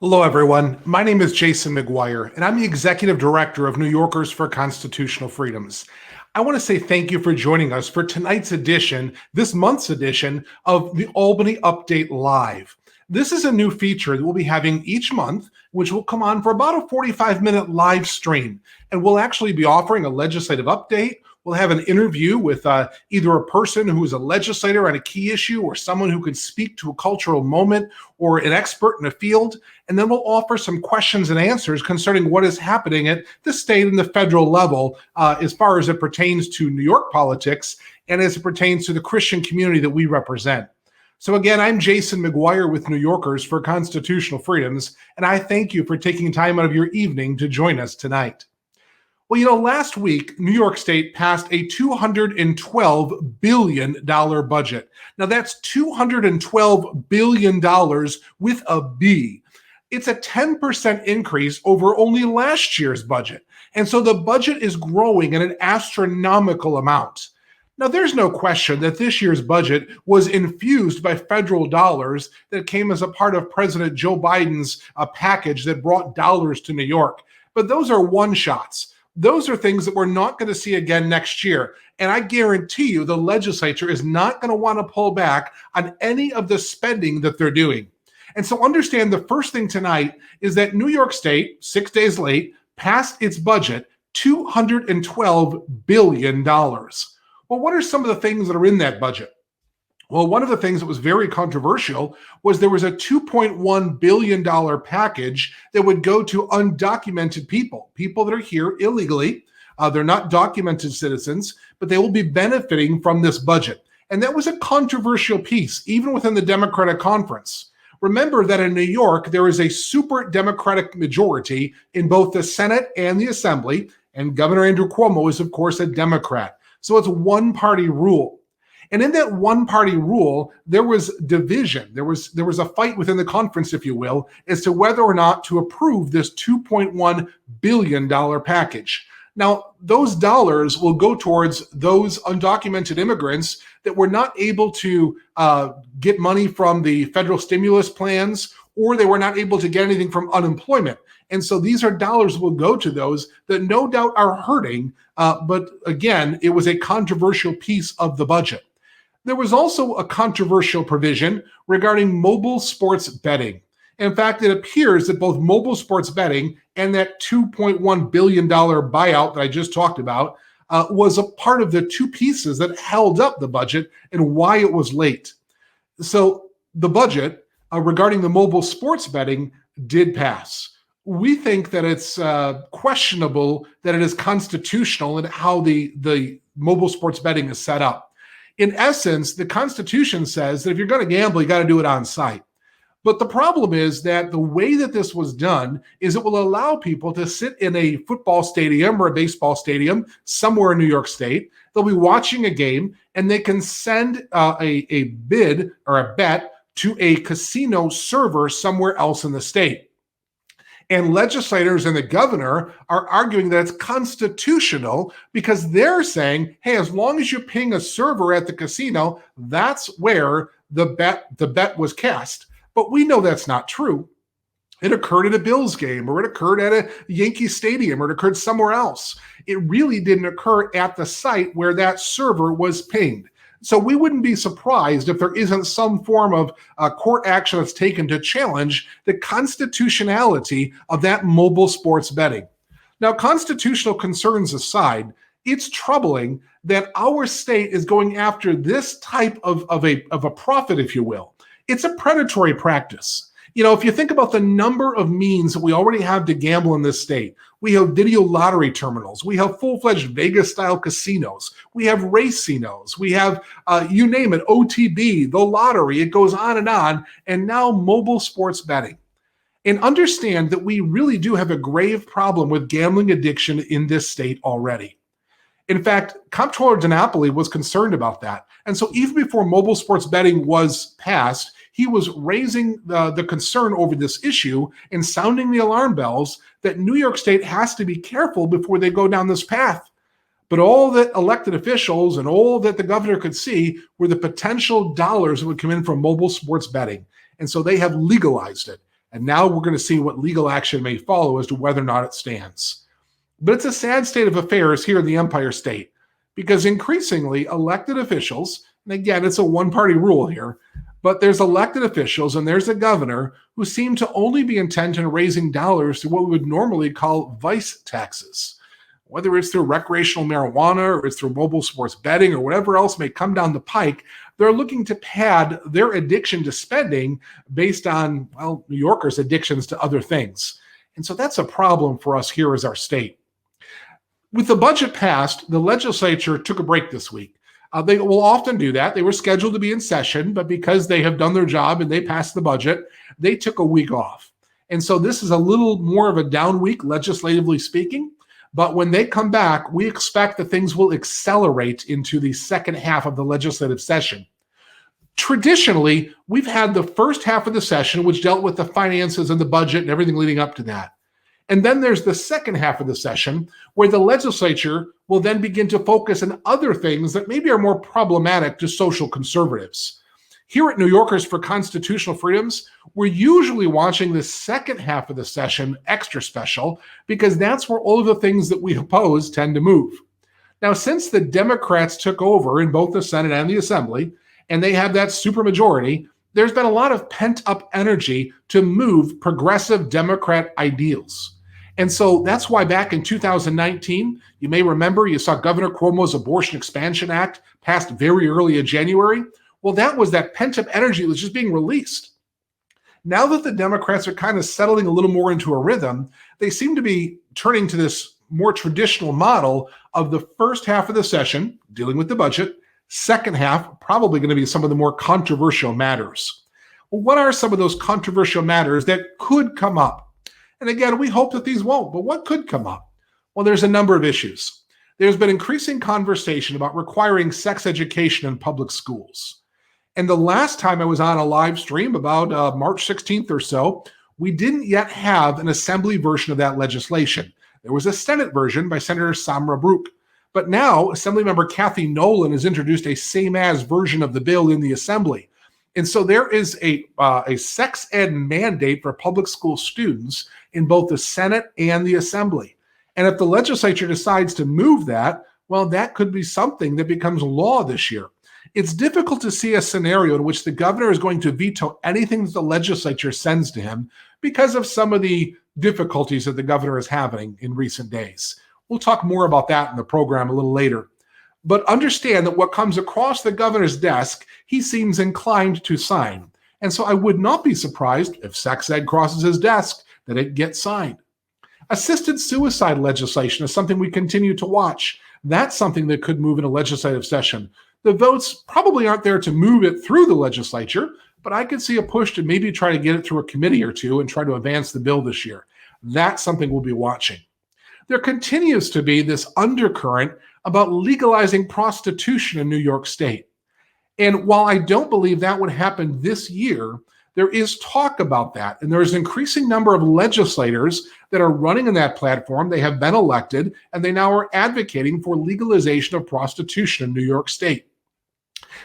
Hello, everyone. My name is Jason McGuire, and I'm the Executive Director of New Yorkers for Constitutional Freedoms. I want to say thank you for joining us for tonight's edition, this month's edition of the Albany Update Live. This is a new feature that we'll be having each month, which will come on for about a 45-minute live stream. And we'll actually be offering a legislative update. We'll have an interview with either a person who is a legislator on a key issue or someone who can speak to a cultural moment or an expert in a field. And then we'll offer some questions and answers concerning what is happening at the state and the federal level as far as it pertains to New York politics and as it pertains to the Christian community that we represent. So again, I'm Jason McGuire with New Yorkers for Constitutional Freedoms, and I thank you for taking time out of your evening to join us tonight. Well, last week, New York State passed a $212 billion budget. Now, that's $212 billion with a B. It's a 10% increase over only last year's budget. And so the budget is growing at an astronomical amount. Now, there's no question that this year's budget was infused by federal dollars that came as a part of President Joe Biden's package that brought dollars to New York. But those are one-shots. Those are things that we're not going to see again next year. And I guarantee you the legislature is not going to want to pull back on any of the spending that they're doing. And so understand the first thing tonight is that New York State, 6 days late, passed its budget, $212 billion. Well, what are some of the things that are in that budget? Well, one of the things that was very controversial was there was a $2.1 billion package that would go to undocumented people that are here illegally. They're not documented citizens, but they will be benefiting from this budget. And that was a controversial piece, even within the Democratic conference. Remember that in New York, there is a super Democratic majority in both the Senate and the Assembly, and Governor Andrew Cuomo is, of course, a Democrat. So it's one-party rule. And in that one-party rule, there was division. There was a fight within the conference, if you will, as to whether or not to approve this $2.1 billion package. Now, those dollars will go towards those undocumented immigrants that were not able to get money from the federal stimulus plans, or they were not able to get anything from unemployment. And so these are dollars that will go to those that no doubt are hurting. But again, it was a controversial piece of the budget. There was also a controversial provision regarding mobile sports betting. In fact, it appears that both mobile sports betting and that $2.1 billion buyout that I just talked about was a part of the two pieces that held up the budget and why it was late. So the budget regarding the mobile sports betting did pass. We think that it's questionable that it is constitutional in how the mobile sports betting is set up. In essence, the Constitution says that if you're going to gamble, you got to do it on site. But the problem is that the way that this was done is it will allow people to sit in a football stadium or a baseball stadium somewhere in New York State. They'll be watching a game and they can send a bid or a bet to a casino server somewhere else in the state. And legislators and the governor are arguing that it's constitutional because they're saying, hey, as long as you're paying a server at the casino, that's where the bet was cast. But we know that's not true. It occurred at a Bills game, or it occurred at a Yankee Stadium, or it occurred somewhere else. It really didn't occur at the site where that server was pinged. So we wouldn't be surprised if there isn't some form of court action that's taken to challenge the constitutionality of that mobile sports betting. Now, constitutional concerns aside, it's troubling that our state is going after this type of a profit, if you will. It's a predatory practice. If you think about the number of means that we already have to gamble in this state, we have video lottery terminals, we have full-fledged Vegas-style casinos, we have racinos, we have, you name it, OTB, the lottery, it goes on, and now mobile sports betting. And understand that we really do have a grave problem with gambling addiction in this state already. In fact, Comptroller DiNapoli was concerned about that. And so even before mobile sports betting was passed, he was raising the concern over this issue and sounding the alarm bells that New York State has to be careful before they go down this path. But all that elected officials and all that the governor could see were the potential dollars that would come in from mobile sports betting. And so they have legalized it. And now we're going to see what legal action may follow as to whether or not it stands. But it's a sad state of affairs here in the Empire State, because increasingly elected officials, and again, it's a one-party rule here, but there's elected officials and there's a governor who seem to only be intent on raising dollars through what we would normally call vice taxes. Whether it's through recreational marijuana or it's through mobile sports betting or whatever else may come down the pike, they're looking to pad their addiction to spending based on, well, New Yorkers' addictions to other things. And so that's a problem for us here as our state. With the budget passed, the legislature took a break this week. They will often do that. They were scheduled to be in session, but because they have done their job and they passed the budget, they took a week off. And so this is a little more of a down week, legislatively speaking. But when they come back, we expect that things will accelerate into the second half of the legislative session. Traditionally, we've had the first half of the session, which dealt with the finances and the budget and everything leading up to that. And then there's the second half of the session where the legislature will then begin to focus on other things that maybe are more problematic to social conservatives. Here at New Yorkers for Constitutional Freedoms, we're usually watching the second half of the session extra special because that's where all of the things that we oppose tend to move. Now, since the Democrats took over in both the Senate and the Assembly, and they have that supermajority, there's been a lot of pent-up energy to move progressive Democrat ideals. And so that's why back in 2019, you may remember you saw Governor Cuomo's Abortion Expansion Act passed very early in January. Well, that was that pent-up energy that was just being released. Now that the Democrats are kind of settling a little more into a rhythm, they seem to be turning to this more traditional model of the first half of the session, dealing with the budget, second half, probably going to be some of the more controversial matters. Well, what are some of those controversial matters that could come up? And again, we hope that these won't, but what could come up? Well, there's a number of issues. There's been increasing conversation about requiring sex education in public schools. And the last time I was on a live stream, about March 16th or so, we didn't yet have an assembly version of that legislation. There was a Senate version by Senator Samra Brook. But now, Assemblymember Kathy Nolan has introduced a same-as version of the bill in the Assembly. And so there is a sex ed mandate for public school students in both the Senate and the Assembly. And if the legislature decides to move that, well, that could be something that becomes law this year. It's difficult to see a scenario in which the governor is going to veto anything that the legislature sends to him because of some of the difficulties that the governor is having in recent days. We'll talk more about that in the program a little later. But understand that what comes across the governor's desk, he seems inclined to sign. And so I would not be surprised if sex ed crosses his desk that it gets signed. Assisted suicide legislation is something we continue to watch. That's something that could move in a legislative session. The votes probably aren't there to move it through the legislature, but I could see a push to maybe try to get it through a committee or two and try to advance the bill this year. That's something we'll be watching. There continues to be this undercurrent about legalizing prostitution in New York State. And while I don't believe that would happen this year, there is talk about that. And there's an increasing number of legislators that are running in that platform. They have been elected, and they now are advocating for legalization of prostitution in New York State.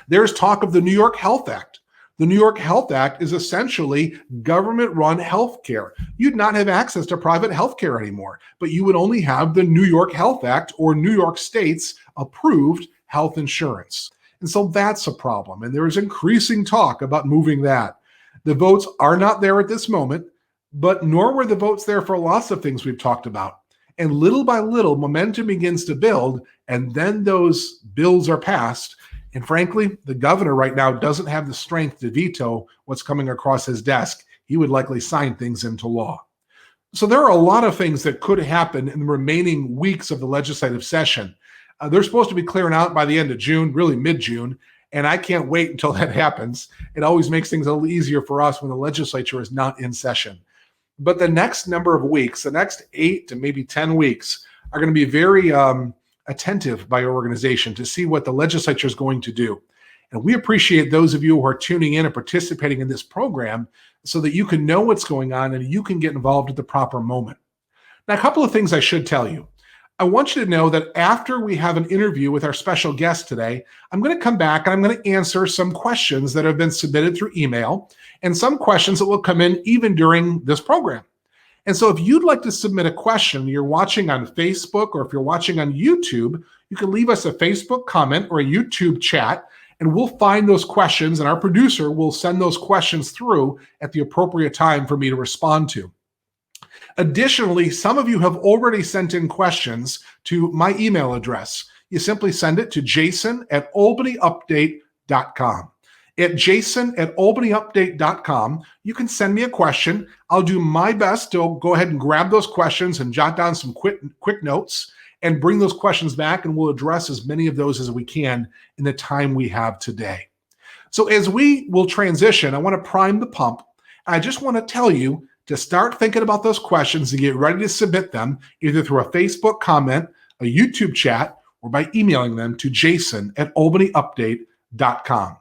There's talk of the New York Health Act. The New York Health Act is essentially government-run health care. You'd not have access to private health care anymore, but you would only have the New York Health Act or New York State's approved health insurance. And so that's a problem. And there is increasing talk about moving that. The votes are not there at this moment, but nor were the votes there for lots of things we've talked about. And little by little, momentum begins to build, and then those bills are passed. And frankly, the governor right now doesn't have the strength to veto what's coming across his desk. He would likely sign things into law. So there are a lot of things that could happen in the remaining weeks of the legislative session. They're supposed to be clearing out by the end of June, really mid-June, and I can't wait until that happens. It always makes things a little easier for us when the legislature is not in session. But the next number of weeks, the next 8 to maybe 10 weeks, are going to be very attentive by your organization to see what the legislature is going to do. And we appreciate those of you who are tuning in and participating in this program so that you can know what's going on and you can get involved at the proper moment. Now, a couple of things I should tell you. I want you to know that after we have an interview with our special guest today, I'm going to come back and I'm going to answer some questions that have been submitted through email and some questions that will come in even during this program. And so if you'd like to submit a question, you're watching on Facebook or if you're watching on YouTube, you can leave us a Facebook comment or a YouTube chat, and we'll find those questions, and our producer will send those questions through at the appropriate time for me to respond to. Additionally, some of you have already sent in questions to my email address. You simply send it to jason@albanyupdate.com. At jason@albanyupdate.com, you can send me a question. I'll do my best to go ahead and grab those questions and jot down some quick notes and bring those questions back, and we'll address as many of those as we can in the time we have today. So as we will transition, I want to prime the pump. I just want to tell you to start thinking about those questions and get ready to submit them either through a Facebook comment, a YouTube chat, or by emailing them to jason@albanyupdate.com.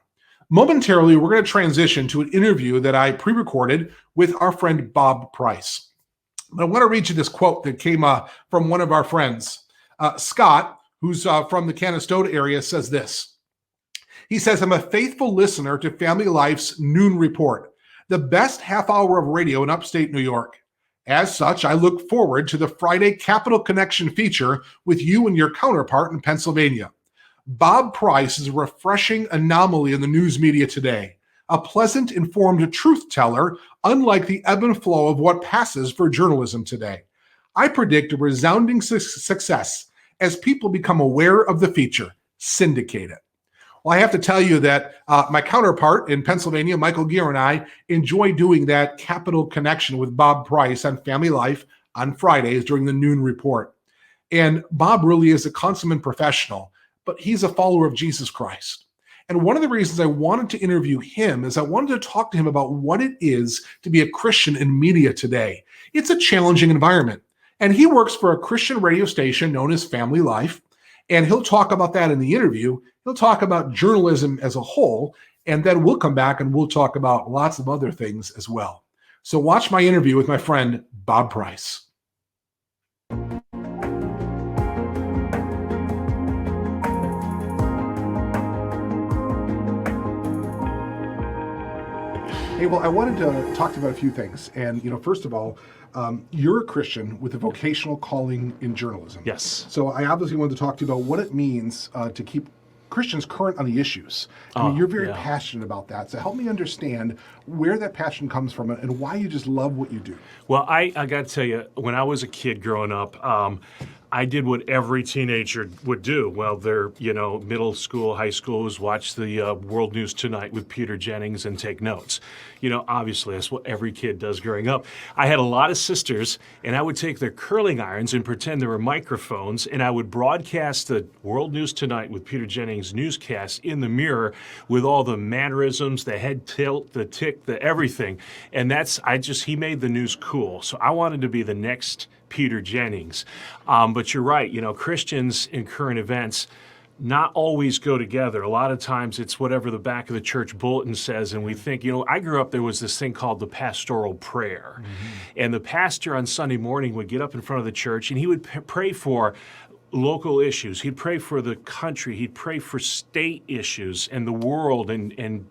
Momentarily, we're going to transition to an interview that I pre-recorded with our friend Bob Price. But I want to read you this quote that came from one of our friends. Scott, who's from the Canastota area, says this. He says, I'm a faithful listener to Family Life's Noon Report, the best half hour of radio in upstate New York. As such, I look forward to the Friday Capital Connection feature with you and your counterpart in Pennsylvania. Bob Price is a refreshing anomaly in the news media today, a pleasant, informed truth teller, unlike the ebb and flow of what passes for journalism today. I predict a resounding success as people become aware of the feature. Syndicate it. Well, I have to tell you that my counterpart in Pennsylvania, Michael Gear, and I enjoy doing that Capital Connection with Bob Price on Family Life on Fridays during the Noon Report. And Bob really is a consummate professional, but he's a follower of Jesus Christ. And one of the reasons I wanted to interview him is I wanted to talk to him about what it is to be a Christian in media today. It's a challenging environment. And he works for a Christian radio station known as Family Life. And he'll talk about that in the interview. He'll talk about journalism as a whole. And then we'll come back and we'll talk about lots of other things as well. So watch my interview with my friend, Bob Price. Hey, well, I wanted to talk to you about a few things. And, first of all, you're a Christian with a vocational calling in journalism. Yes. So I obviously wanted to talk to you about what it means to keep Christians current on the issues. I mean, you're very passionate about that. So help me understand where that passion comes from and why you just love what you do. Well, I got to tell you, when I was a kid growing up, I did what every teenager would do. Well, they're, middle school, high school, was watch the World News Tonight with Peter Jennings and take notes. Obviously, that's what every kid does growing up. I had a lot of sisters, and I would take their curling irons and pretend there were microphones, and I would broadcast the World News Tonight with Peter Jennings newscast in the mirror with all the mannerisms, the head tilt, the tick, the everything. And he made the news cool. So I wanted to be the next Peter Jennings. But you're right, Christians in current events not always go together. A lot of times it's whatever the back of the church bulletin says, and we think, I grew up, there was this thing called the pastoral prayer. Mm-hmm. And the pastor on Sunday morning would get up in front of the church and he would pray for local issues. He'd pray for the country. He'd pray for state issues and the world and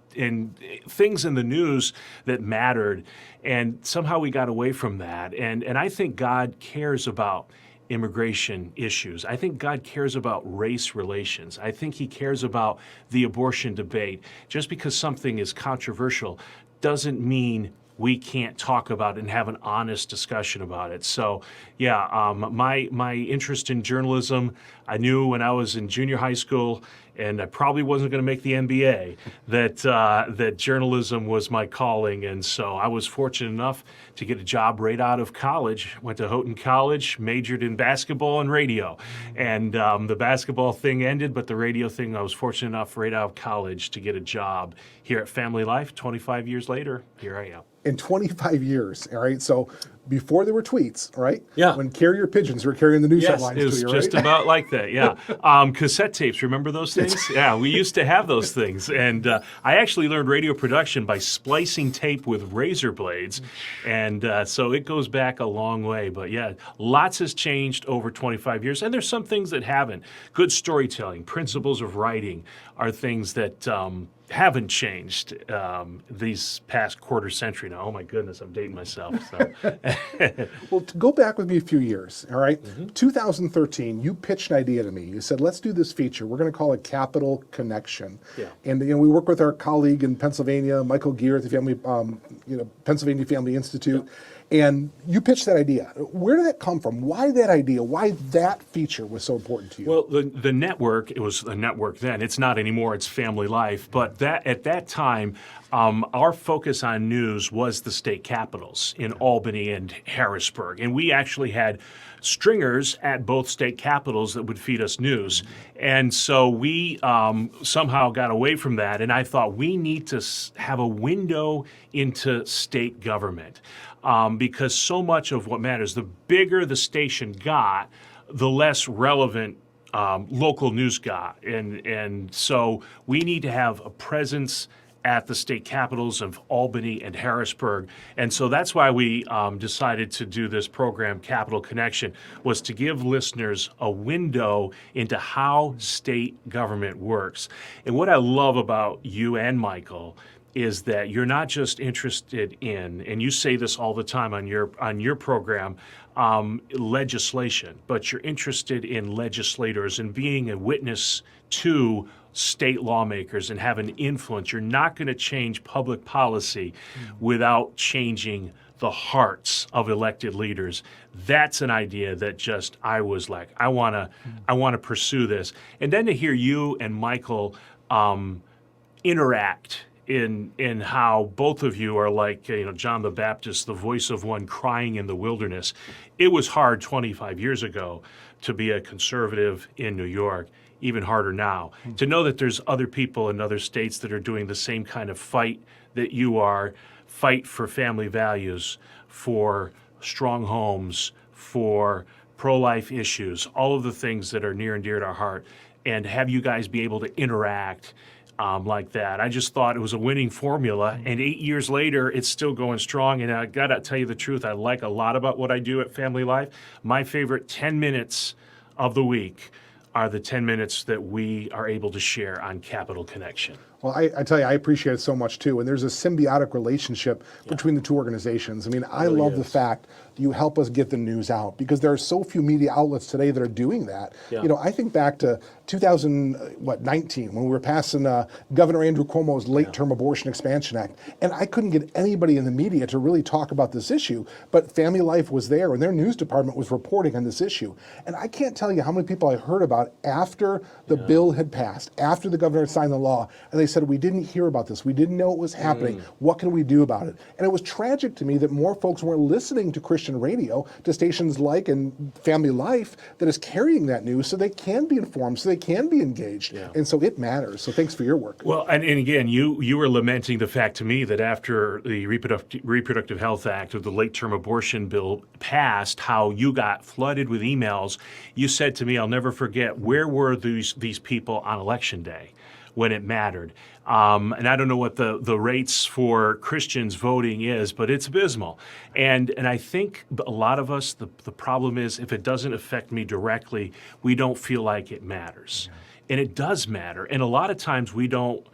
things in the news that mattered. And somehow we got away from that. And I think God cares about immigration issues. I think God cares about race relations. I think he cares about the abortion debate. Just because something is controversial doesn't mean we can't talk about it and have an honest discussion about it. So, my interest in journalism, I knew when I was in junior high school, and I probably wasn't going to make the MBA, that journalism was my calling. And so I was fortunate enough to get a job right out of college. Went to Houghton College, majored in basketball and radio. And the basketball thing ended, but the radio thing, I was fortunate enough right out of college to get a job here at Family Life. 25 years later, here I am. In 25 years, all right? So before there were tweets, right? Yeah. When carrier pigeons were carrying the news Yes, headlines it was to you, just right? about like that. Yeah, cassette tapes. Remember those things? Yeah, we used to have those things, and I actually learned radio production by splicing tape with razor blades, and so it goes back a long way. But yeah, lots has changed over 25 years, and there's some things that haven't. Good storytelling, principles of writing are things that haven't changed these past quarter century now. Oh my goodness, I'm dating myself. So. Well, to go back with me a few years, all right? 2013, you pitched an idea to me. You said, let's do this feature. We're going to call it Capital Connection. Yeah. And we work with our colleague in Pennsylvania, Michael Gear at the Family, Pennsylvania Family Institute. Yeah. And you pitched that idea. Where did that come from? Why that idea? Why that feature was so important to you? Well, the network, it was a network then. It's not anymore. It's Family Life. But at that time, our focus on news was the state capitals in Albany and Harrisburg. And we actually had stringers at both state capitals that would feed us news. And so we somehow got away from that. And I thought we need to have a window into state government. Because so much of what matters, the bigger the station got, the less relevant local news got. And so we need to have a presence at the state capitals of Albany and Harrisburg. And so that's why we decided to do this program, Capital Connection, was to give listeners a window into how state government works. And what I love about you and Michael is that you're not just interested in, and you say this all the time on your program, legislation, but you're interested in legislators and being a witness to state lawmakers and have an influence. You're not going to change public policy without changing the hearts of elected leaders. That's an idea that just I was like, I want to pursue this, and then to hear you and Michael interact in how both of you are like, John the Baptist, the voice of one crying in the wilderness. It was hard 25 years ago to be a conservative in New York, even harder now. To know that there's other people in other states that are doing the same kind of fight that you are, fight for family values, for strong homes, for pro-life issues, all of the things that are near and dear to our heart, and have you guys be able to interact like that. I just thought it was a winning formula, and 8 years later, it's still going strong. And I got to tell you the truth, I like a lot about what I do at Family Life. My favorite 10 minutes of the week are the 10 minutes that we are able to share on Capital Connection. Well, I tell you, I appreciate it so much too. And there's a symbiotic relationship between the two organizations. I mean, I love the fact that you help us get the news out, because there are so few media outlets today that are doing that. Yeah. I think back to 2019 when we were passing Governor Andrew Cuomo's late-term abortion expansion act, and I couldn't get anybody in the media to really talk about this issue. But Family Life was there, and their news department was reporting on this issue. And I can't tell you how many people I heard about after the bill had passed, after the governor had signed the law, and they said, we didn't hear about this. We didn't know it was happening. What can we do about it? And it was tragic to me that more folks weren't listening to Christian radio, to stations like and Family Life that is carrying that news so they can be informed, so they can be engaged. Yeah. And so it matters. So thanks for your work. Well, and again, you were lamenting the fact to me that after the Reproductive Health Act of the late-term abortion bill passed, how you got flooded with emails. You said to me, I'll never forget, where were these people on Election Day when it mattered? And I don't know what the rates for Christians voting is, but it's abysmal. And I think a lot of us, the problem is if it doesn't affect me directly, we don't feel like it matters. And it does matter. And a lot of times we don't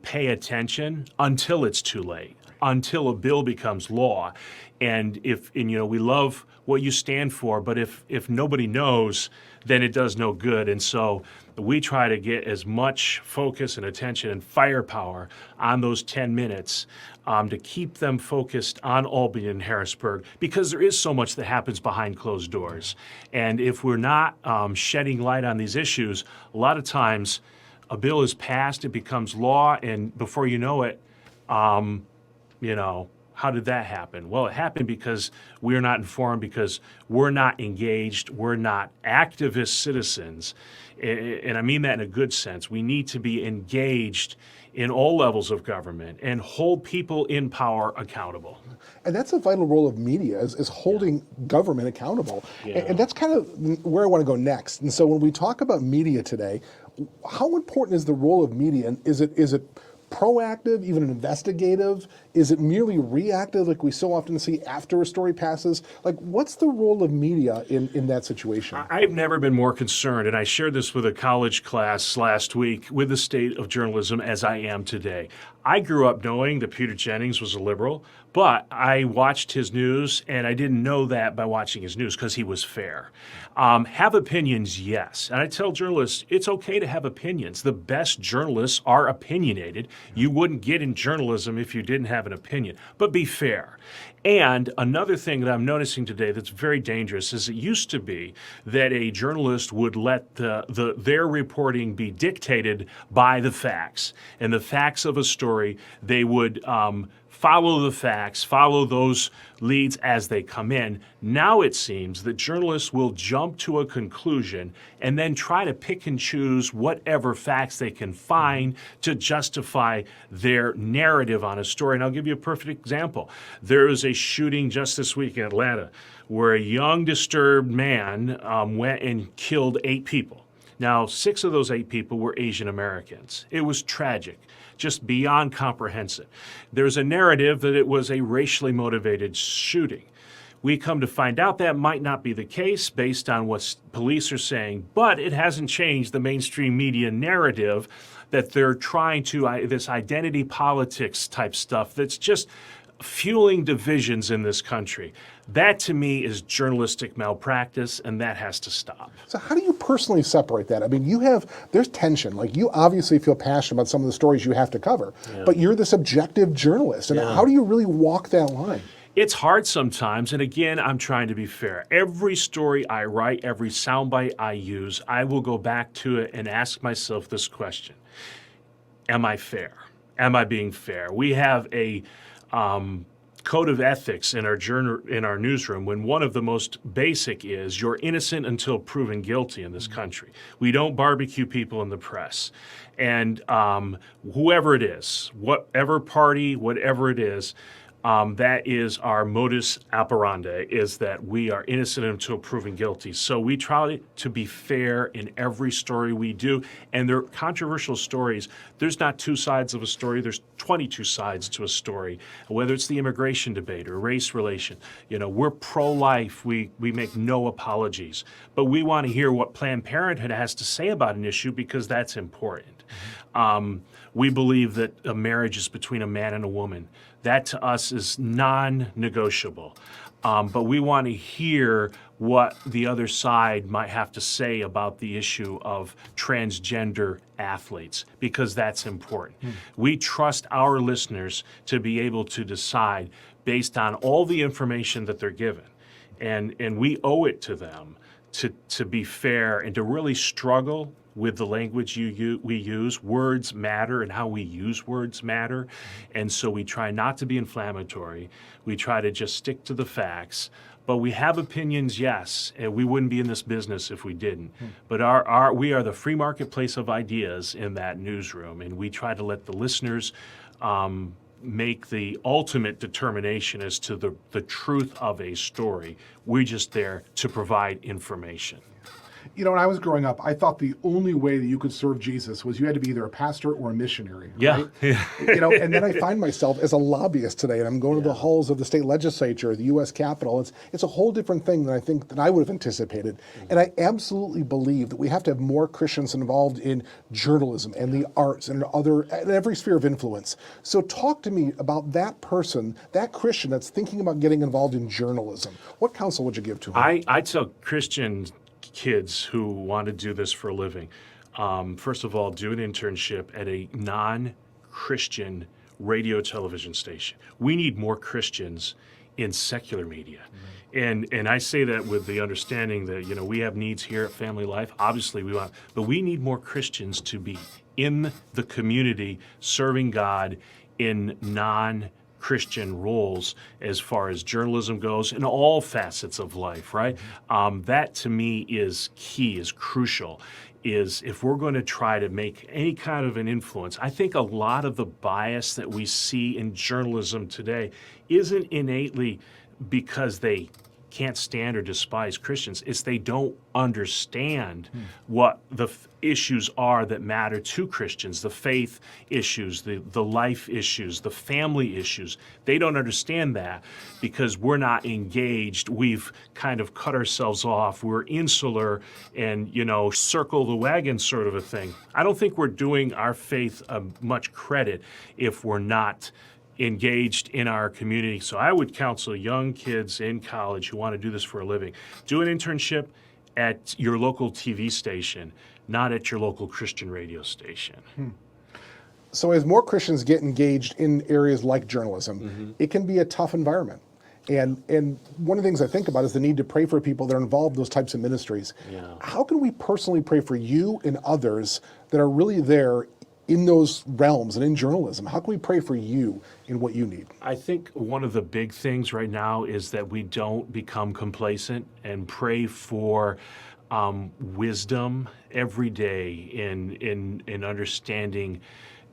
pay attention until it's too late, until a bill becomes law. And we love what you stand for, but if nobody knows, then it does no good. And so we try to get as much focus and attention and firepower on those 10 minutes to keep them focused on Albany and Harrisburg, because there is so much that happens behind closed doors. And if we're not shedding light on these issues, a lot of times a bill is passed, it becomes law, and before you know it, How did that happen? Well, it happened because we're not informed, because we're not engaged, we're not activist citizens. And I mean that in a good sense. We need to be engaged in all levels of government and hold people in power accountable. And that's a vital role of media, is holding government accountable. Yeah. And that's kind of where I want to go next. And so when we talk about media today, how important is the role of media? And is it proactive, even investigative? Is it merely reactive, like we so often see after a story passes? Like, what's the role of media in that situation? I've never been more concerned, and I shared this with a college class last week, with the state of journalism as I am today. I grew up knowing that Peter Jennings was a liberal, but I watched his news, and I didn't know that by watching his news because he was fair. Have opinions, yes. And I tell journalists, it's okay to have opinions. The best journalists are opinionated. You wouldn't get in journalism if you didn't have an opinion, but be fair. And another thing that I'm noticing today that's very dangerous is it used to be that a journalist would let their reporting be dictated by the facts. And the facts of a story, they would follow the facts, follow those leads as they come in. Now it seems that journalists will jump to a conclusion and then try to pick and choose whatever facts they can find to justify their narrative on a story. And I'll give you a perfect example. There was a shooting just this week in Atlanta where a young, disturbed man went and killed 8 people. Now, 6 of those 8 people were Asian Americans. It was tragic, just beyond comprehensive. There's a narrative that it was a racially motivated shooting. We come to find out that might not be the case based on what police are saying, but it hasn't changed the mainstream media narrative that they're trying to, this identity politics type stuff that's just fueling divisions in this country. That, to me, is journalistic malpractice, and that has to stop. So how do you personally separate that? I mean, there's tension. Like, you obviously feel passionate about some of the stories you have to cover, but you're this objective journalist. And how do you really walk that line? It's hard sometimes, and again, I'm trying to be fair. Every story I write, every soundbite I use, I will go back to it and ask myself this question. Am I fair? Am I being fair? We have a code of ethics in our newsroom, when one of the most basic is you're innocent until proven guilty in this country. We don't barbecue people in the press. And whoever it is, whatever party, whatever it is, that is our modus operandi, is that we are innocent until proven guilty. So we try to be fair in every story we do. And they're controversial stories. There's not 2 sides of a story. There's 22 sides to a story, whether it's the immigration debate or race relation. You know, we're pro-life. We make no apologies. But we want to hear what Planned Parenthood has to say about an issue, because that's important. We believe that a marriage is between a man and a woman. That to us is non-negotiable. But we want to hear what the other side might have to say about the issue of transgender athletes, because that's important. We trust our listeners to be able to decide based on all the information that they're given. And we owe it to them to be fair and to really struggle with the language we use. Words matter, and how we use words matter. And so we try not to be inflammatory. We try to just stick to the facts. But we have opinions, yes, and we wouldn't be in this business if we didn't. But we are the free marketplace of ideas in that newsroom, and we try to let the listeners make the ultimate determination as to the truth of a story. We're just there to provide information. You know, when I was growing up, I thought the only way that you could serve Jesus was you had to be either a pastor or a missionary. Right? Yeah. You know, and then I find myself as a lobbyist today, and I'm going to the halls of the state legislature, the U.S. Capitol. It's a whole different thing than I think that I would have anticipated. And I absolutely believe that we have to have more Christians involved in journalism and the arts and in every sphere of influence. So talk to me about that person, that Christian that's thinking about getting involved in journalism. What counsel would you give to him? I tell Christian kids who want to do this for a living, first of all, do an internship at a non-Christian radio television station. We need more Christians in secular media. And I say that with the understanding that, you know, we have needs here at Family Life. Obviously but we need more Christians to be in the community serving God in non-Christian Christian roles as far as journalism goes in all facets of life, right? That to me is key, is crucial, is if we're going to try to make any kind of an influence. I think a lot of the bias that we see in journalism today isn't innately because they can't stand or despise Christians. It's they don't understand what the issues are that matter to Christians, the faith issues, the life issues, the family issues. They don't understand that because we're not engaged. We've kind of cut ourselves off. We're insular and, circle the wagon sort of a thing. I don't think we're doing our faith much credit if we're not engaged in our community. So I would counsel young kids in college who want to do this for a living, do an internship at your local TV station, not at your local Christian radio station. So as more Christians get engaged in areas like journalism, it can be a tough environment. And one of the things I think about is the need to pray for people that are involved in those types of ministries. Yeah. How can we personally pray for you and others that are really there in those realms and in journalism? How can we pray for you in what you need? I think one of the big things right now is that we don't become complacent and pray for wisdom every day in understanding.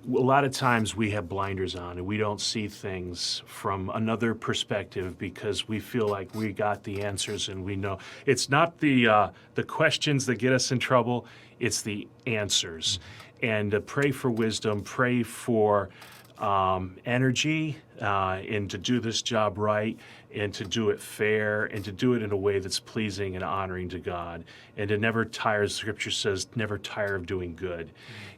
A lot of times we have blinders on and we don't see things from another perspective because we feel like we got the answers and we know. It's not the questions that get us in trouble, it's the answers. And pray for wisdom, pray for energy, and to do this job right, and to do it fair, and to do it in a way that's pleasing and honoring to God, and to never tire, as Scripture says, never tire of doing good.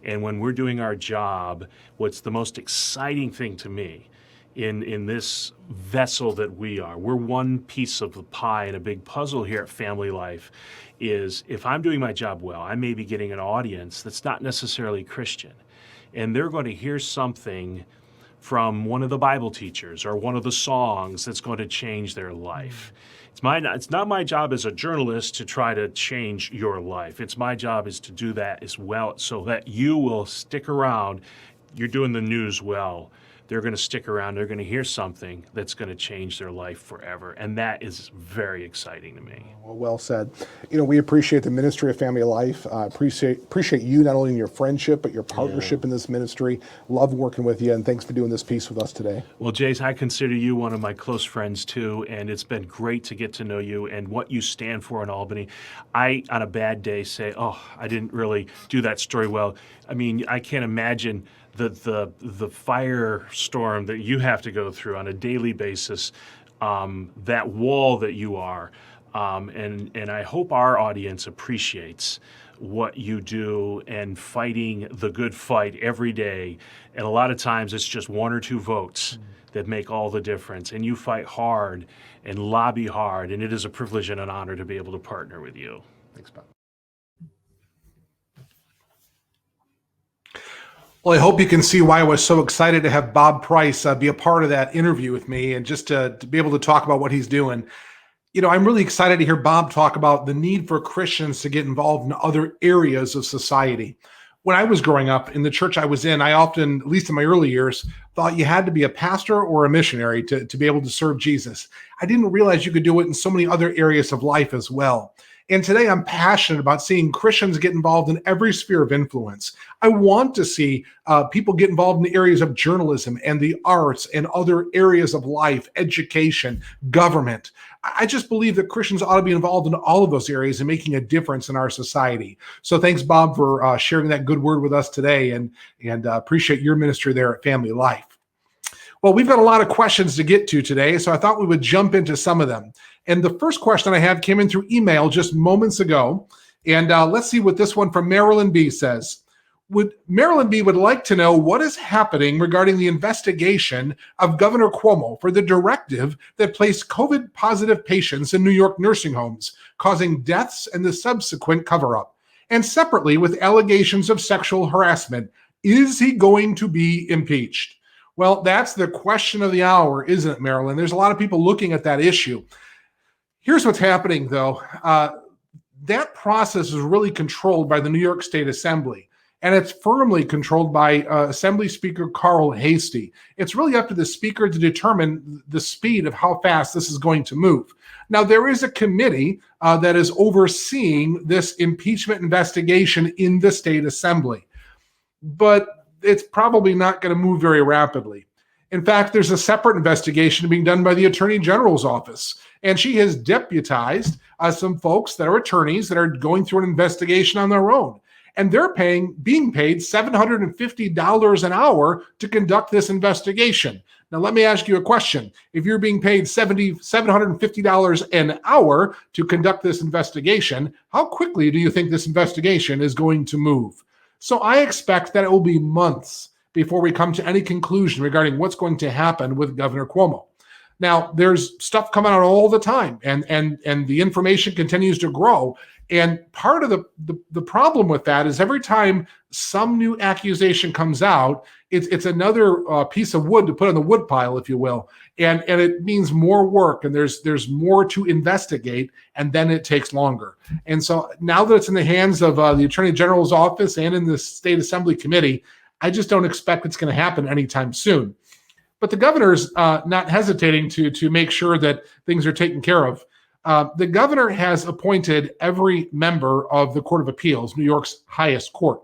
And when we're doing our job, what's the most exciting thing to me in this vessel that we're one piece of the pie in a big puzzle here at Family Life, is if I'm doing my job well, I may be getting an audience that's not necessarily Christian, and they're going to hear something from one of the Bible teachers or one of the songs that's going to change their life. It's not my job as a journalist to try to change your life. It's my job is to do that as well so that you will stick around. You're doing the news well. They're going to stick around. They're going to hear something that's going to change their life forever. And that is very exciting to me. Well said. We appreciate the ministry of Family Life. Appreciate you not only in your friendship, but your partnership in this ministry. Love working with you, and thanks for doing this piece with us today. Well, Jace, I consider you one of my close friends too, and it's been great to get to know you and what you stand for in Albany. I, on a bad day, say, I didn't really do that story well. I mean, I can't imagine the firestorm that you have to go through on a daily basis, that wall that you are. And I hope our audience appreciates what you do and fighting the good fight every day. And a lot of times it's just one or two votes that make all the difference. And you fight hard and lobby hard, and it is a privilege and an honor to be able to partner with you. Thanks, Bob. Well, I hope you can see why I was so excited to have Bob Price be a part of that interview with me and just to be able to talk about what he's doing. I'm really excited to hear Bob talk about the need for Christians to get involved in other areas of society. When I was growing up in the church I was in, I often, at least in my early years, thought you had to be a pastor or a missionary to be able to serve Jesus. I didn't realize you could do it in so many other areas of life as well. And today I'm passionate about seeing Christians get involved in every sphere of influence. I want to see people get involved in the areas of journalism and the arts and other areas of life, education, government. I just believe that Christians ought to be involved in all of those areas and making a difference in our society. So thanks, Bob, for sharing that good word with us today, and appreciate your ministry there at Family Life. Well, we've got a lot of questions to get to today, so I thought we would jump into some of them. And the first question I have came in through email just moments ago. And let's see what this one from Marilyn B says. Marilyn B would like to know what is happening regarding the investigation of Governor Cuomo for the directive that placed COVID-positive patients in New York nursing homes, causing deaths and the subsequent cover-up. And separately, with allegations of sexual harassment, is he going to be impeached? Well, that's the question of the hour, isn't it, Marilyn? There's a lot of people looking at that issue. Here's what's happening, though. That process is really controlled by the New York State Assembly. and it's firmly controlled by Assembly Speaker Carl Hastie. It's really up to the Speaker to determine the speed of how fast this is going to move. Now, there is a committee that is overseeing this impeachment investigation in the state assembly, but it's probably not going to move very rapidly. In fact, there's a separate investigation being done by the Attorney General's office, and she has deputized some folks that are attorneys that are going through an investigation on their own. And they're being paid $750 an hour to conduct this investigation. Now, let me ask you a question. If you're being paid $750 an hour to conduct this investigation, how quickly do you think this investigation is going to move? So I expect that it will be months before we come to any conclusion regarding what's going to happen with Governor Cuomo. Now, there's stuff coming out all the time, and the information continues to grow. And part of the problem with that is every time some new accusation comes out, it's another piece of wood to put on the wood pile, if you will. And it means more work, and there's more to investigate, and then it takes longer. And so now that it's in the hands of the Attorney General's office and in the State Assembly Committee, I just don't expect it's going to happen anytime soon. But the governor's not hesitating to make sure that things are taken care of. The governor has appointed every member of the Court of Appeals, New York's highest court.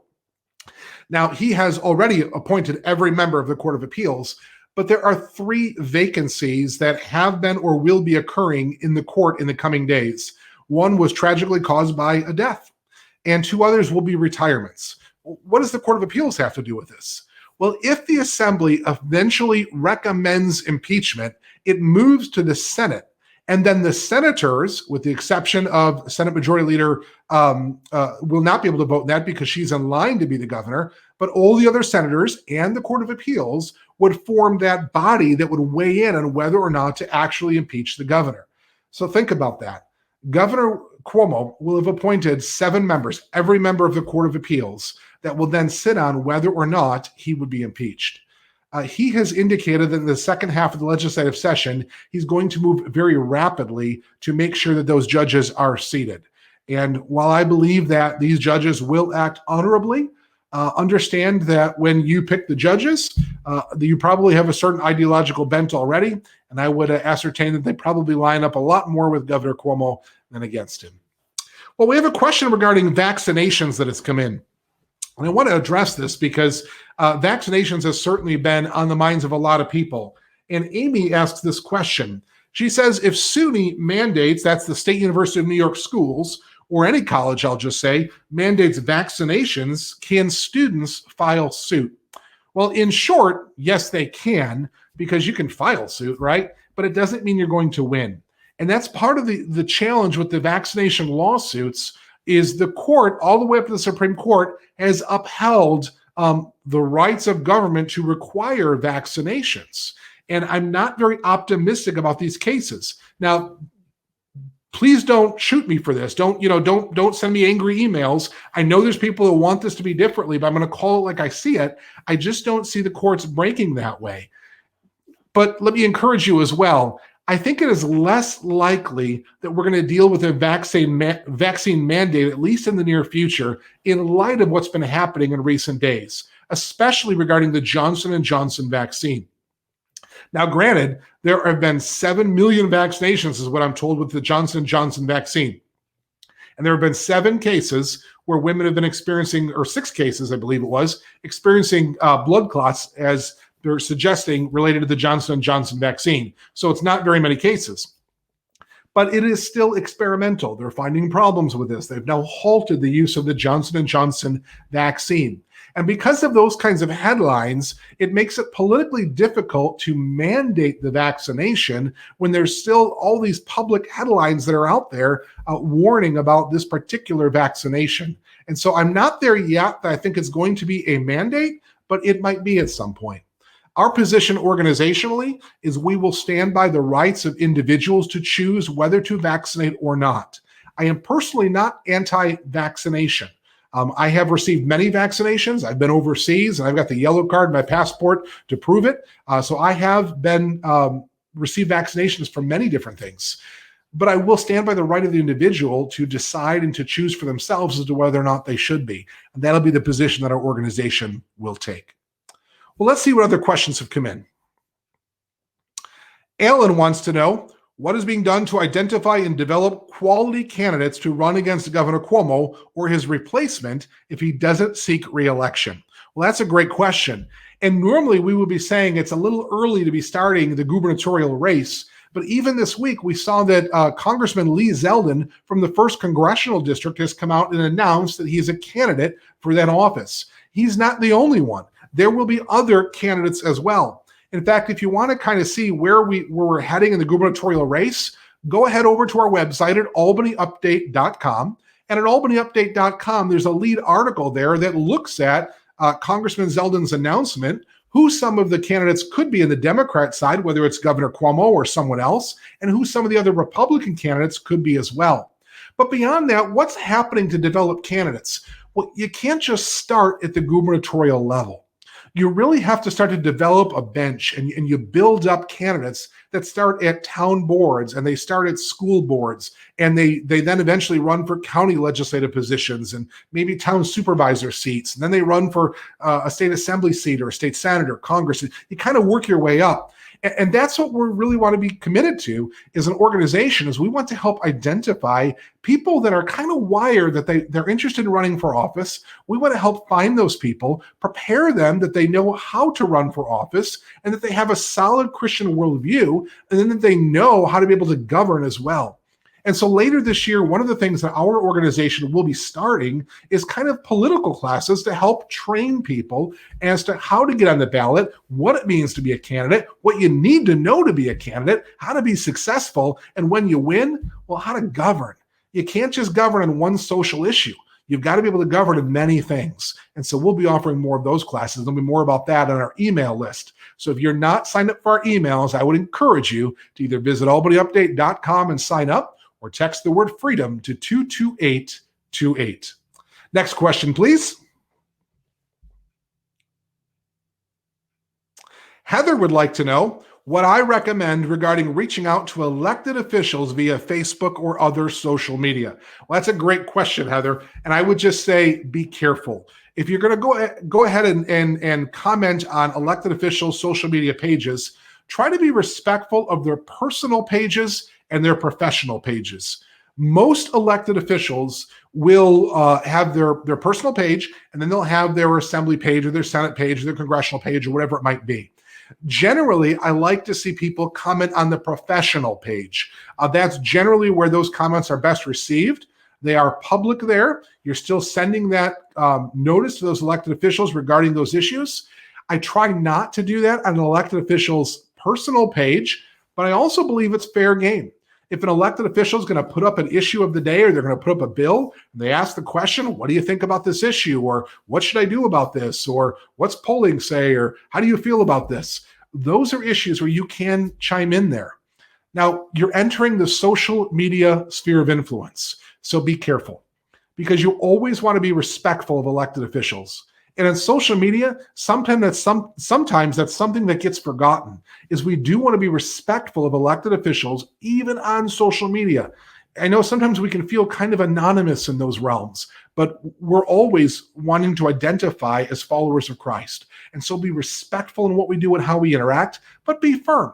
Now, he has already appointed every member of the Court of Appeals, but there are 3 vacancies that have been or will be occurring in the court in the coming days. One was tragically caused by a death, and 2 others will be retirements. What does the Court of Appeals have to do with this? Well, if the Assembly eventually recommends impeachment, it moves to the Senate. And then the senators, with the exception of Senate Majority Leader, will not be able to vote in that because she's in line to be the governor. But all the other senators and the Court of Appeals would form that body that would weigh in on whether or not to actually impeach the governor. So think about that. Governor Cuomo will have appointed 7 members, every member of the Court of Appeals, that will then sit on whether or not he would be impeached. He has indicated that in the second half of the legislative session, he's going to move very rapidly to make sure that those judges are seated. And while I believe that these judges will act honorably, understand that when you pick the judges, you probably have a certain ideological bent already, and I would ascertain that they probably line up a lot more with Governor Cuomo than against him. Well, we have a question regarding vaccinations that has come in. And I want to address this because vaccinations has certainly been on the minds of a lot of people. And Amy asks this question. She says, if SUNY mandates, that's the State University of New York schools, or any college, I'll just say, mandates vaccinations, can students file suit? Well, in short, yes, they can, because you can file suit, right? But it doesn't mean you're going to win. And that's part of the challenge with the vaccination lawsuits is the court, all the way up to the Supreme Court, has upheld the rights of government to require vaccinations. And I'm not very optimistic about these cases. Now, please don't shoot me for this. Don't send me angry emails. I know there's people who want this to be differently, but I'm going to call it like I see it. I just don't see the courts breaking that way. But let me encourage you as well. I think it is less likely that we're going to deal with a vaccine mandate, at least in the near future, in light of what's been happening in recent days, especially regarding the Johnson & Johnson vaccine. Now, granted, there have been 7 million vaccinations, is what I'm told, with the Johnson & Johnson vaccine. And there have been 7 cases where women have been experiencing, or 6 cases, I believe it was, experiencing blood clots as they're suggesting related to the Johnson & Johnson vaccine. So it's not very many cases. But it is still experimental. They're finding problems with this. They've now halted the use of the Johnson & Johnson vaccine. And because of those kinds of headlines, it makes it politically difficult to mandate the vaccination when there's still all these public headlines that are out there warning about this particular vaccination. And so I'm not there yet that I think it's going to be a mandate, but it might be at some point. Our position organizationally is we will stand by the rights of individuals to choose whether to vaccinate or not. I am personally not anti-vaccination. I have received many vaccinations. I've been overseas, and I've got the yellow card in my passport to prove it. So I have been received vaccinations for many different things. but I will stand by the right of the individual to decide and to choose for themselves as to whether or not they should be. And that'll be the position that our organization will take. Well, let's see what other questions have come in. Alan wants to know, what is being done to identify and develop quality candidates to run against Governor Cuomo or his replacement if he doesn't seek re-election? Well, that's a great question. And normally we would be saying it's a little early to be starting the gubernatorial race. But even this week, we saw that Congressman Lee Zeldin from the 1st Congressional District has come out and announced that he is a candidate for that office. He's not the only one. There will be other candidates as well. In fact, if you want to kind of see where we're heading in the gubernatorial race, go ahead over to our website at albanyupdate.com. And at albanyupdate.com, there's a lead article there that looks at Congressman Zeldin's announcement, who some of the candidates could be in the Democrat side, whether it's Governor Cuomo or someone else, and who some of the other Republican candidates could be as well. But beyond that, what's happening to develop candidates? Well, you can't just start at the gubernatorial level. You really have to start to develop a bench, and you build up candidates that start at town boards, and they start at school boards, and they then eventually run for county legislative positions and maybe town supervisor seats. And then they run for a state assembly seat or a state senator, Congress. You kind of work your way up. And that's what we really want to be committed to as an organization, is we want to help identify people that are kind of wired that they're interested in running for office. We want to help find those people, prepare them that they know how to run for office, and that they have a solid Christian worldview, and then that they know how to be able to govern as well. And so later this year, one of the things that our organization will be starting is kind of political classes to help train people as to how to get on the ballot, what it means to be a candidate, what you need to know to be a candidate, how to be successful, and when you win, well, how to govern. You can't just govern on one social issue. You've got to be able to govern in many things. And so we'll be offering more of those classes. There'll be more about that on our email list. So if you're not signed up for our emails, I would encourage you to either visit albanyupdate.com and sign up, or text the word freedom to 22828. Next question, please. Heather would like to know what I recommend regarding reaching out to elected officials via Facebook or other social media. Well, that's a great question, Heather. And I would just say, be careful. If you're going to go ahead and comment on elected officials' social media pages, try to be respectful of their personal pages and their professional pages. Most elected officials will have their personal page, and then they'll have their assembly page or their Senate page or their congressional page or whatever it might be. Generally, I like to see people comment on the professional page. That's generally where those comments are best received. They are public there. You're still sending that notice to those elected officials regarding those issues. I try not to do that on an elected official's personal page, but I also believe it's fair game. If an elected official is going to put up an issue of the day, or they're going to put up a bill, and they ask the question, what do you think about this issue? Or what should I do about this? Or what's polling say? Or how do you feel about this? Those are issues where you can chime in there. Now, you're entering the social media sphere of influence. So be careful, because you always want to be respectful of elected officials. And in social media, sometimes that's something that gets forgotten, is we do want to be respectful of elected officials, even on social media. I know sometimes we can feel kind of anonymous in those realms, but we're always wanting to identify as followers of Christ. And so be respectful in what we do and how we interact, but be firm.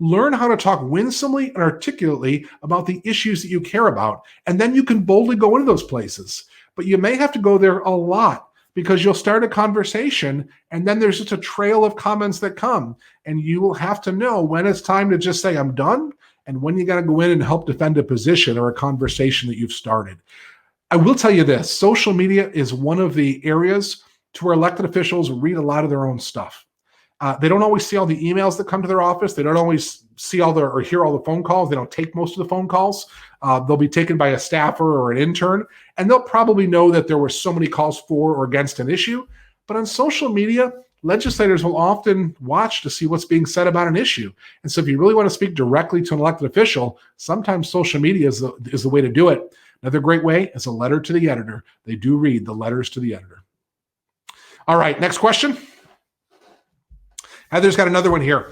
Learn how to talk winsomely and articulately about the issues that you care about, and then you can boldly go into those places. But you may have to go there a lot, because you'll start a conversation and then there's just a trail of comments that come, and you will have to know when it's time to just say, I'm done, and when you got to go in and help defend a position or a conversation that you've started. I will tell you this, social media is one of the areas to where elected officials read a lot of their own stuff. They don't always see all the emails that come to their office. They don't always see or hear all the phone calls. They don't take most of the phone calls. They'll be taken by a staffer or an intern, and they'll probably know that there were so many calls for or against an issue. But on social media, legislators will often watch to see what's being said about an issue. And so if you really want to speak directly to an elected official, sometimes social media is the way to do it. Another great way is a letter to the editor. They do read the letters to the editor. All right, next question. Heather's got another one here.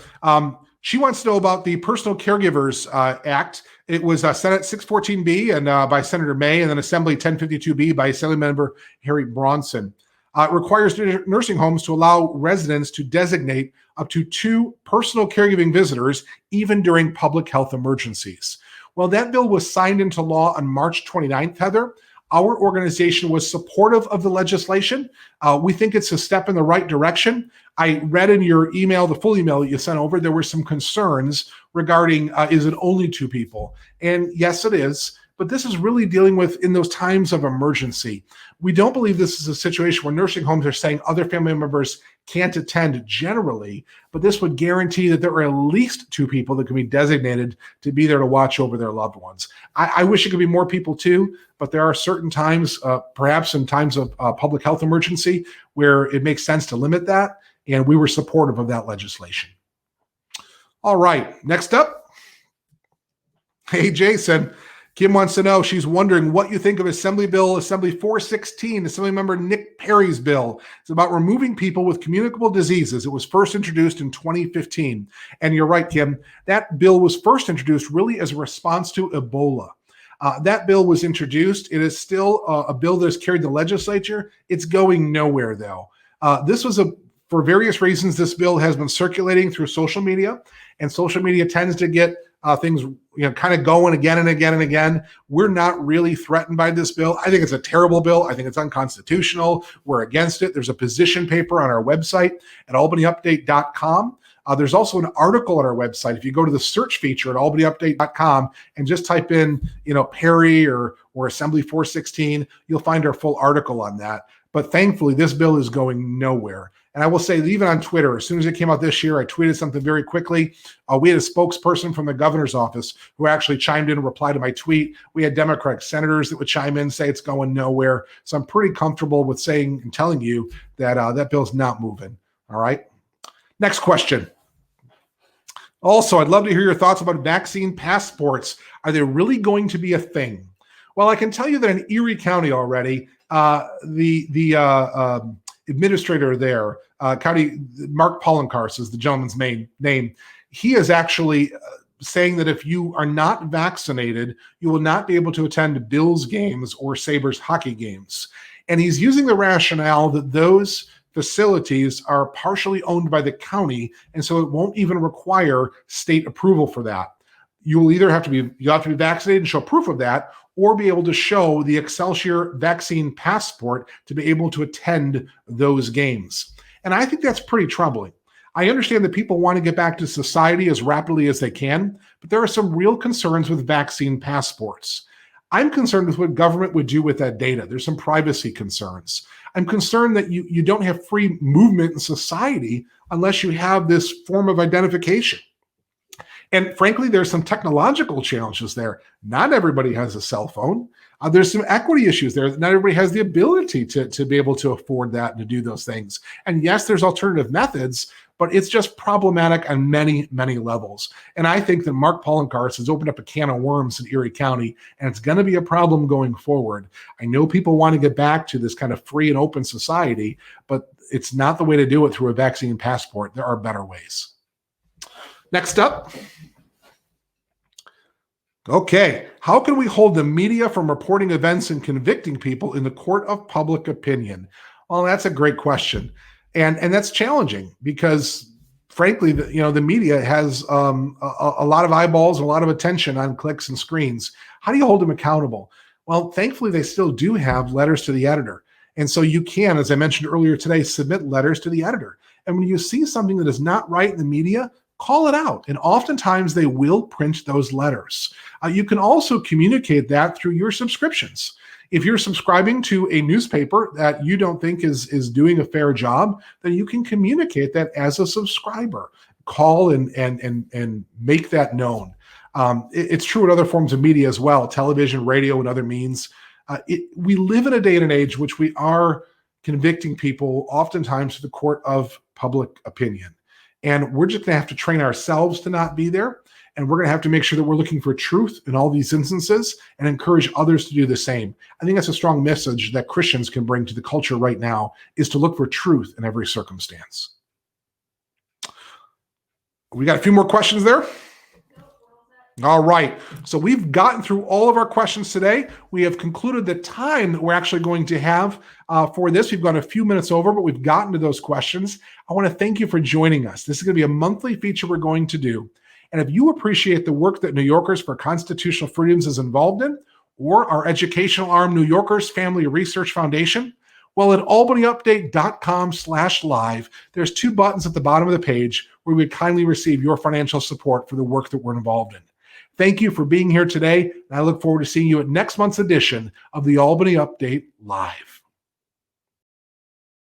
She wants to know about the Personal Caregivers Act. It was Senate 614B and by Senator May, and then Assembly 1052B by Assemblymember Harry Bronson. It requires nursing homes to allow residents to designate up to 2 personal caregiving visitors, even during public health emergencies. Well, that bill was signed into law on March 29th, Heather. Our organization was supportive of the legislation. We think it's a step in the right direction. I read in your email, the full email that you sent over, there were some concerns regarding, is it only 2 people? And yes, it is. But this is really dealing with in those times of emergency. We don't believe this is a situation where nursing homes are saying other family members can't attend generally, but this would guarantee that there are at least 2 people that can be designated to be there to watch over their loved ones. I wish it could be more people too, but there are certain times, perhaps in times of public health emergency, where it makes sense to limit that, and we were supportive of that legislation. All right, next up. Hey, Jason. Kim wants to know, she's wondering what you think of Assembly 416, Assemblymember Nick Perry's bill. It's about removing people with communicable diseases. It was first introduced in 2015. And you're right, Kim, that bill was first introduced really as a response to Ebola. That bill was introduced. It is still a bill that has carried the legislature. It's going nowhere, though. For various reasons, this bill has been circulating through social media, and social media tends to get things kind of going again and again and again. We're not really threatened by this bill. I think it's a terrible bill. I think it's unconstitutional. We're against it. There's a position paper on our website at albanyupdate.com. There's also an article on our website. If you go to the search feature at albanyupdate.com and just type in, Perry or Assembly 416, you'll find our full article on that. But thankfully, this bill is going nowhere. And I will say that even on Twitter, as soon as it came out this year, I tweeted something very quickly. We had a spokesperson from the governor's office who actually chimed in and replied to my tweet. We had Democratic senators that would chime in and say it's going nowhere. So I'm pretty comfortable with saying and telling you that that bill's not moving. All right. Next question. Also, I'd love to hear your thoughts about vaccine passports. Are they really going to be a thing? Well, I can tell you that in Erie County already, the administrator there, Mark Poloncarz is the gentleman's name. He is actually saying that if you are not vaccinated, you will not be able to attend Bills games or Sabres hockey games. And he's using the rationale that those facilities are partially owned by the county, and so it won't even require state approval for that. You will either have to be vaccinated and show proof of that, or be able to show the Excelsior vaccine passport to be able to attend those games. And I think that's pretty troubling. I understand that people want to get back to society as rapidly as they can, but there are some real concerns with vaccine passports. I'm concerned with what government would do with that data. There's some privacy concerns. I'm concerned that you don't have free movement in society unless you have this form of identification. And frankly, there's some technological challenges there. Not everybody has a cell phone. There's some equity issues there. Not everybody has the ability to be able to afford that and to do those things. And yes, there's alternative methods, but it's just problematic on many, many levels. And I think that Mark Poloncarz has opened up a can of worms in Erie County, and it's going to be a problem going forward. I know people want to get back to this kind of free and open society, but it's not the way to do it through a vaccine passport. There are better ways. Next up. Okay, how can we hold the media from reporting events and convicting people in the court of public opinion? Well, that's a great question. And that's challenging because, frankly, the media has a lot of eyeballs and a lot of attention on clicks and screens. How do you hold them accountable? Well, thankfully, they still do have letters to the editor. And so you can, as I mentioned earlier today, submit letters to the editor. And when you see something that is not right in the media, call it out. And oftentimes they will print those letters. You can also communicate that through your subscriptions. If you're subscribing to a newspaper that you don't think is doing a fair job, then you can communicate that as a subscriber. Call and make that known. It's true in other forms of media as well, television, radio, and other means. We live in a day and an age which we are convicting people oftentimes to the court of public opinion. And we're just going to have to train ourselves to not be there. And we're going to have to make sure that we're looking for truth in all these instances and encourage others to do the same. I think that's a strong message that Christians can bring to the culture right now, is to look for truth in every circumstance. We got a few more questions there. All right. So we've gotten through all of our questions today. We have concluded the time that we're actually going to have for this. We've gone a few minutes over, but we've gotten to those questions. I want to thank you for joining us. This is going to be a monthly feature we're going to do. And if you appreciate the work that New Yorkers for Constitutional Freedoms is involved in, or our educational arm, New Yorkers Family Research Foundation, well, at albanyupdate.com/live, there's 2 buttons at the bottom of the page where we would kindly receive your financial support for the work that we're involved in. Thank you for being here today, and I look forward to seeing you at next month's edition of the Albany Update Live.